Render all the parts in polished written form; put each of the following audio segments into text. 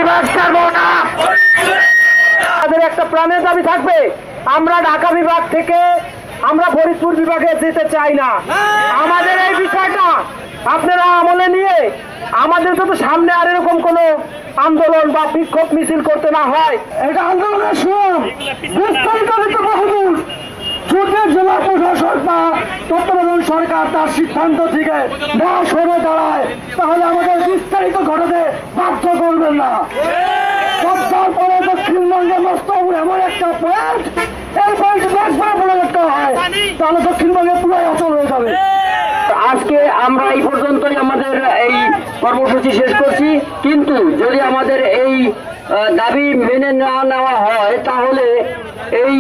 বিভাগ ছাড়বো না। আমাদের একটা প্রাণের দাবি থাকবে, আমরা ঢাকা বিভাগ থেকে আমরা ফরিদপুর বিভাগে যেতে চাই না। আমাদের এই বিষয়টা আপনারা আমলে নিয়ে আমাদের তো সামনে আর এরকম কোন আন্দোলন বা বিক্ষোভ মিছিল করতে না হয়। এটা আন্দোলনের সময় বিস্তারিত বহুদূর যদি জেলা প্রশাসক বা তত্ত্বাবধান সরকার তার সিদ্ধান্ত থেকে না সরে দাঁড়ায়, তাহলে আমাদের বিস্তারিত ঘটাতে বাধ্য করবেন না। তারপরে দক্ষিণবঙ্গের মস্তপুর এমন একটা পয়েন্ট, এই পয়েন্ট 10 বার করতে হয়, তাহলে দক্ষিণবঙ্গে পুরো অচল হয়ে যাবে। আজকে আমরা এই পর্যন্তই আমাদের এই কর্মসূচি শেষ করছি, কিন্তু যদি আমাদের এই দাবি মেনে না নেওয়া হয়, তাহলে এই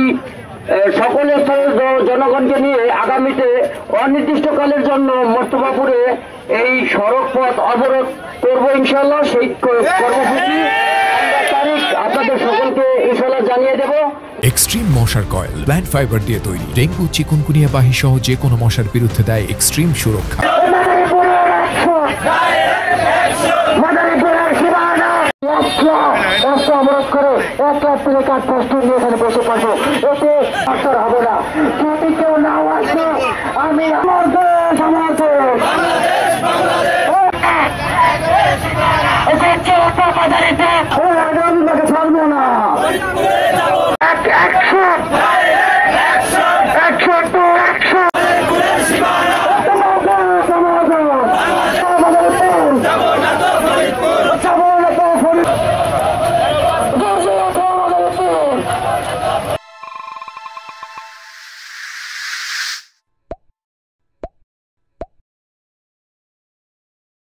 সকল স্তরের জনগণকে নিয়ে আগামীতে অনির্দিষ্টকালের জন্য মোস্তফাপুরে এই সড়ক পথ অবরোধ করব ইনশাল্লাহ। সেই কর্মসূচি তারিখ আপনাদের সকলকে ইনশাল্লাহ জানিয়ে দেব। এক্সট্রিম মশার কয়েল প্ল্যান্ট ফাইবার দিয়ে তৈরি, ডেঙ্গু চিকুনগুনিয়া বাহি সহ যে কোনো মশার বিরুদ্ধে দেয় এক্সট্রিম সুরক্ষা। অবরোধ করে 1 লাখ থেকে 4 পোস্ট নিয়ে এখানে বসে পারবো, এতে আসর হবে না। যদি কেউ না আসে, আমি আমার দেশ আমার দেশ ছাড়বো না।